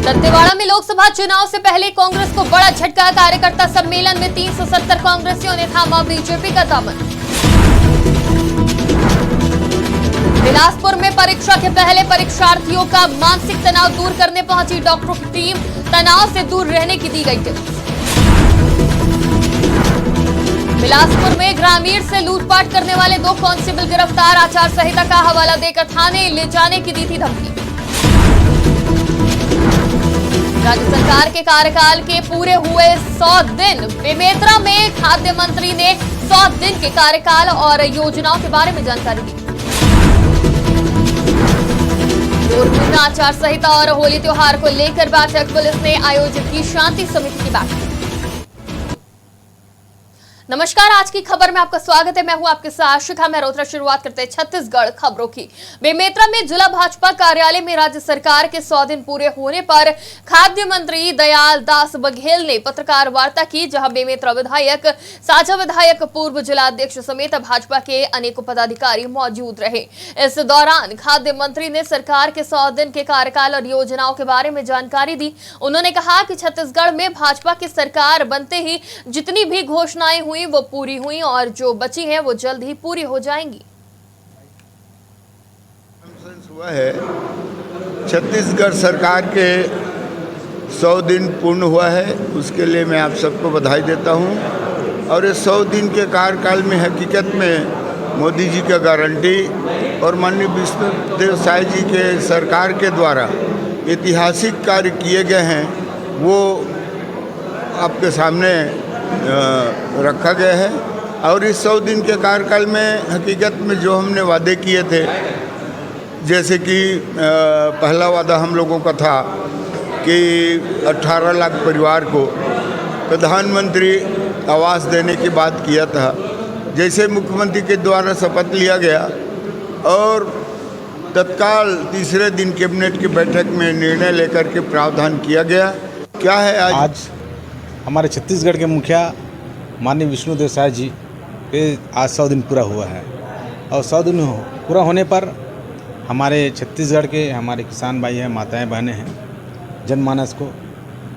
दंतेवाड़ा में लोकसभा चुनाव से पहले कांग्रेस को बड़ा झटका। कार्यकर्ता सम्मेलन में 370 कांग्रेसियों ने थामा बीजेपी का दामन। बिलासपुर में परीक्षा के पहले परीक्षार्थियों का मानसिक तनाव दूर करने पहुंची डॉक्टरों की टीम। तनाव से दूर रहने की दी गई टिप्स। बिलासपुर में ग्रामीण से लूटपाट करने वाले 2 कांस्टेबल गिरफ्तार। आचार संहिता का हवाला देकर थाने ले जाने की दी थी धमकी। राज्य सरकार के कार्यकाल के पूरे हुए 100 दिन। बेमेतरा में खाद्य मंत्री ने 100 दिन के कार्यकाल और योजनाओं के बारे में जानकारी दी। जोधपुर में आचार संहिता और होली त्योहार को लेकर बैठक। पुलिस ने आयोजित की शांति समिति की बैठक। नमस्कार, आज की खबर में आपका स्वागत है। मैं हूं आपके साथ शिखा मेहरोत्रा। शुरुआत करते हैं छत्तीसगढ़ खबरों की। बेमेतरा में जिला भाजपा कार्यालय में राज्य सरकार के 100 दिन पूरे होने पर खाद्य मंत्री दयाल दास बघेल ने पत्रकार वार्ता की, जहां बेमेतरा विधायक, साझा विधायक, पूर्व जिला अध्यक्ष समेत भाजपा के अनेकों पदाधिकारी मौजूद रहे। इस दौरान खाद्य मंत्री ने सरकार के 100 दिन के कार्यकाल और योजनाओं के बारे में जानकारी दी। उन्होंने कहा कि छत्तीसगढ़ में भाजपा की सरकार बनते ही जितनी भी घोषणाएं हुई वो पूरी हुई और जो बची हैं वो जल्द ही पूरी हो जाएंगी। हुआ है छत्तीसगढ़ सरकार के 100 दिन पूर्ण हुआ है, उसके लिए मैं आप सबको बधाई देता हूं। और इस 100 दिन के कार्यकाल में हकीकत में मोदी जी का गारंटी और माननीय विष्णुदेव साय जी के सरकार के द्वारा ऐतिहासिक कार्य किए गए हैं, वो आपके सामने रखा गया है। और इस 100 दिन के कार्यकाल में हकीकत में जो हमने वादे किए थे, जैसे कि पहला वादा हम लोगों का था कि 18 लाख परिवार को प्रधानमंत्री आवास देने की बात किया था। जैसे मुख्यमंत्री के द्वारा शपथ लिया गया और तत्काल तीसरे दिन कैबिनेट की बैठक में निर्णय लेकर के प्रावधान किया गया। क्या है आज हमारे छत्तीसगढ़ के मुखिया माननीय विष्णुदेव साय जी के आज 100 दिन पूरा हुआ है। और 100 दिन पूरा होने पर हमारे छत्तीसगढ़ के हमारे किसान भाई हैं, माताएं बहनें हैं, जनमानस को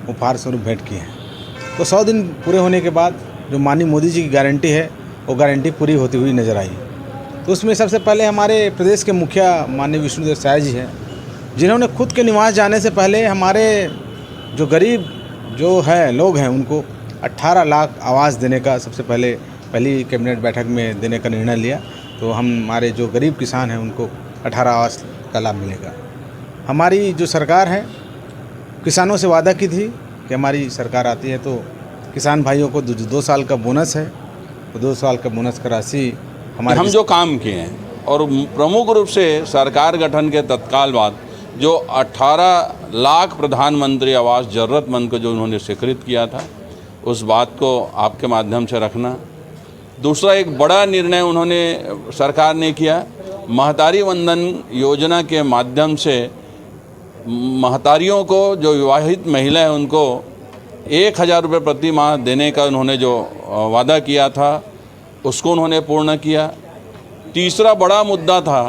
उपहार स्वरूप भेंट किए हैं। तो 100 दिन पूरे होने के बाद जो माननीय मोदी जी की गारंटी है, वो गारंटी पूरी होती हुई नज़र आई। तो उसमें सबसे पहले हमारे प्रदेश के मुखिया माननीय विष्णुदेव साय जी हैं, जिन्होंने खुद के निवास जाने से पहले हमारे जो गरीब जो है लोग हैं उनको 18 लाख आवास देने का सबसे पहली कैबिनेट बैठक में देने का निर्णय लिया। तो हमारे जो गरीब किसान हैं उनको 18 आवास का लाभ मिलेगा। हमारी जो सरकार है, किसानों से वादा की थी कि हमारी सरकार आती है तो किसान भाइयों को 2 साल का बोनस है, तो 2 साल का बोनस का राशि हमारे हम जो काम किए हैं। और प्रमुख रूप से सरकार गठन के तत्काल बाद जो 18 लाख प्रधानमंत्री आवास ज़रूरतमंद को जो उन्होंने स्वीकृत किया था, उस बात को आपके माध्यम से रखना। दूसरा एक बड़ा निर्णय उन्होंने सरकार ने किया, महतारी वंदन योजना के माध्यम से महतारियों को, जो विवाहित महिला हैं, उनको 1000 रुपये प्रति माह देने का उन्होंने जो वादा किया था, उसको उन्होंने पूर्ण किया। तीसरा बड़ा मुद्दा था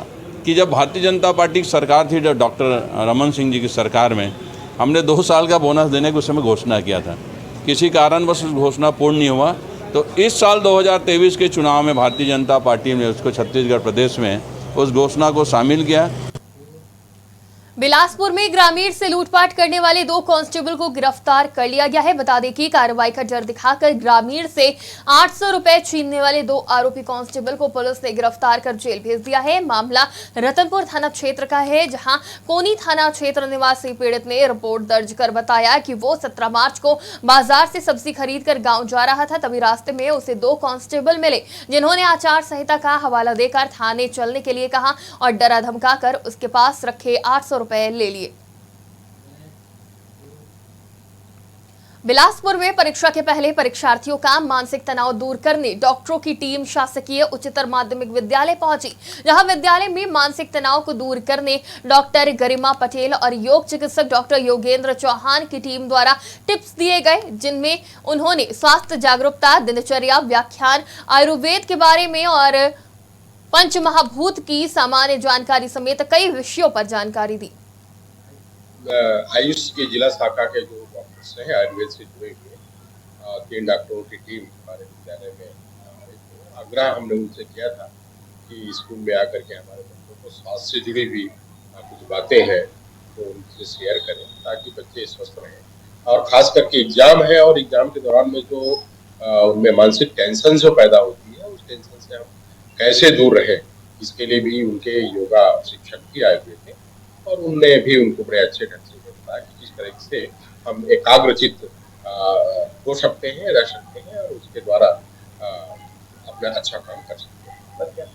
कि जब भारतीय जनता पार्टी की सरकार थी, जब डॉक्टर रमन सिंह जी की सरकार में हमने 2 साल का बोनस देने की उस समय घोषणा किया था। किसी कारणवश उस घोषणा पूर्ण नहीं हुआ। तो इस साल 2023 के चुनाव में भारतीय जनता पार्टी ने उसको छत्तीसगढ़ प्रदेश में उस घोषणा को शामिल किया। बिलासपुर में ग्रामीण से लूटपाट करने वाले 2 कांस्टेबल को गिरफ्तार कर लिया गया है। बता दें कि कार्रवाई का डर दिखाकर ग्रामीण से 800 रुपए छीनने वाले 2 आरोपी कांस्टेबल को पुलिस ने गिरफ्तार कर जेल भेज दिया है। मामला रतनपुर थाना क्षेत्र का है, जहां कोनी थाना क्षेत्र निवासी पीड़ित ने रिपोर्ट दर्ज कर बताया कि वो 17 मार्च को बाजार से सब्जी खरीद कर गाँव जा रहा था। तभी रास्ते में उसे 2 कांस्टेबल मिले, जिन्होंने आचार संहिता का हवाला देकर थाने चलने के लिए कहा और डरा धमका कर उसके पास रखे 800 रुपए ले लिए। बिलासपुर में परीक्षा के पहले परीक्षार्थियों का मानसिक तनाव दूर करने डॉक्टरों की टीम शासकीय उच्चतर माध्यमिक विद्यालय पहुंची, जहां विद्यालय में मानसिक तनाव को दूर करने डॉक्टर गरिमा पटेल और योग चिकित्सक डॉक्टर योगेंद्र चौहान की टीम द्वारा टिप्स दिए गए, जिनमें उन्होंने स्वास्थ्य जागरूकता, दिनचर्या, व्याख्यान, आयुर्वेद के बारे में और पंचमहाभूत की सामान्य जानकारी समेत कई विषयों पर जानकारी दी। आयुष के जिला शाखा के जो डॉक्टर्स हैं, आयुर्वेद से जुड़े हुए 3 डॉक्टरों की टीम हमारे विद्यालय में आग्रह हमने उनसे किया था कि स्कूल में आकर के हमारे बच्चों को स्वास्थ्य से जुड़ी हुई कुछ बातें हैं तो उनसे शेयर करें ताकि बच्चे स्वस्थ रहें। और खास करके एग्जाम है और एग्जाम के दौरान में जो उनमें मानसिक टेंशन जो पैदा होती है, उस टेंशन से हम कैसे दूर रहें, इसके लिए भी उनके योगा शिक्षक भी आए हुए थे और उनने भी उनको बड़े अच्छे ढंग से बताया कि किस तरह से हम एकाग्रचित्त हो सकते हैं, रह सकते हैं और उसके द्वारा अपना अच्छा काम कर सकते हैं। क्या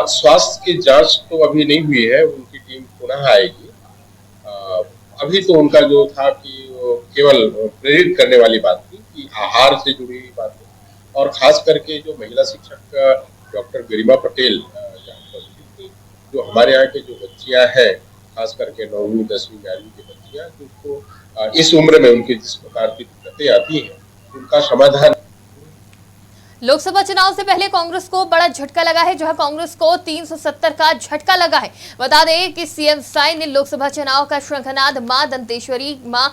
स्वास्थ्य की जांच तो अभी नहीं हुई है, उनकी टीम पुनः आएगी। अभी तो उनका जो था कि केवल प्रेरित करने वाली बात थी कि आहार से जुड़ी हुई बातें और खास करके जो महिला शिक्षक डॉक्टर गरिमा पटेल जो हमारे यहाँ के जो बच्चियां हैं, खास करके 9वीं 10वीं 11वीं की बच्चियां, जिनको इस उम्र में उनकी जिस प्रकार की दिक्कतें आती हैं, उनका समाधान। लोकसभा चुनाव से पहले कांग्रेस को बड़ा झटका लगा है, जहां कांग्रेस को 370 का झटका लगा है। बता दें कि सीएम साई ने लोकसभा चुनाव का शंखनाद मां दंतेश्वरी मां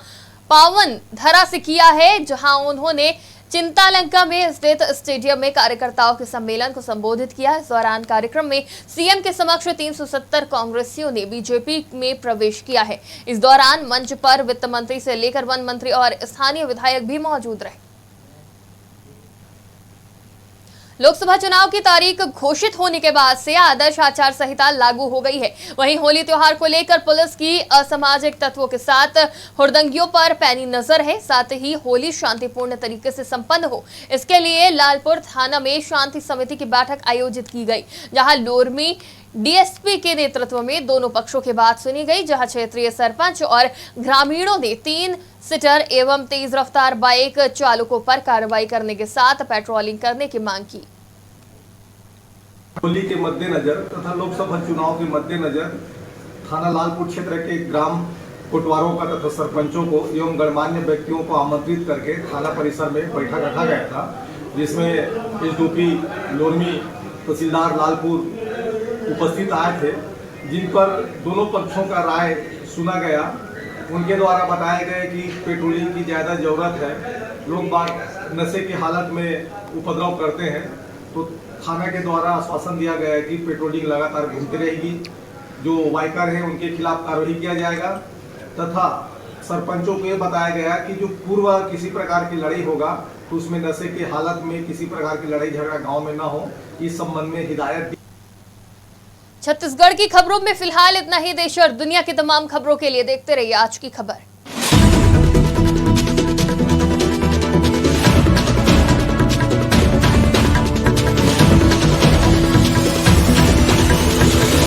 पावन धरा से किया है, जहां उन्होंने चिंतालंका में स्थित स्टेडियम में कार्यकर्ताओं के सम्मेलन को संबोधित किया। इस दौरान कार्यक्रम में सीएम के समक्ष 370 कांग्रेसियों ने बीजेपी में प्रवेश किया है। इस दौरान मंच पर वित्त मंत्री से लेकर वन मंत्री और स्थानीय विधायक भी मौजूद रहे। लोकसभा चुनाव की तारीख घोषित होने के बाद से आदर्श आचार संहिता लागू हो गई है। वहीं होली त्योहार को लेकर पुलिस की असामाजिक तत्वों के साथ हुड़दंगियों पर पैनी नजर है। साथ ही होली शांतिपूर्ण तरीके से संपन्न हो, इसके लिए लालपुर थाना में शांति समिति की बैठक आयोजित की गई, जहां लोरमी डीएसपी के नेतृत्व में दोनों पक्षों की बात सुनी गई, जहां क्षेत्रीय सरपंच और ग्रामीणों ने 3 सीटर एवं तेज रफ्तार बाइक चालकों पर कार्रवाई करने के साथ पेट्रोलिंग करने की मांग की। होली के मद्देनजर तथा लोकसभा चुनाव के मद्देनजर थाना लालपुर क्षेत्र के ग्राम कोटवारों का तथा सरपंचों को एवं गणमान्य व्यक्तियों को आमंत्रित करके थाना परिसर में बैठक रखा गया था, जिसमें एसडीओपी लोरमी, तहसीलदार लालपुर उपस्थित आए थे, जिन पर दोनों पक्षों का राय सुना गया। उनके द्वारा बताया गया कि पेट्रोलिंग की ज़्यादा ज़रूरत है, लोग बाग नशे की हालत में उपद्रव करते हैं, तो थाना के द्वारा आश्वासन दिया गया है कि पेट्रोलिंग लगातार घूमती रहेगी। जो वाइकर हैं उनके खिलाफ कार्रवाई किया जाएगा तथा सरपंचों को ये बताया गया कि जो पूर्व किसी प्रकार की लड़ाई होगा तो उसमें नशे की हालत में किसी प्रकार की लड़ाई झगड़ा गाँव में न हो, इस संबंध में हिदायत। छत्तीसगढ़ की खबरों में फिलहाल इतना ही। देश और दुनिया की तमाम खबरों के लिए देखते रहिए आज की खबर।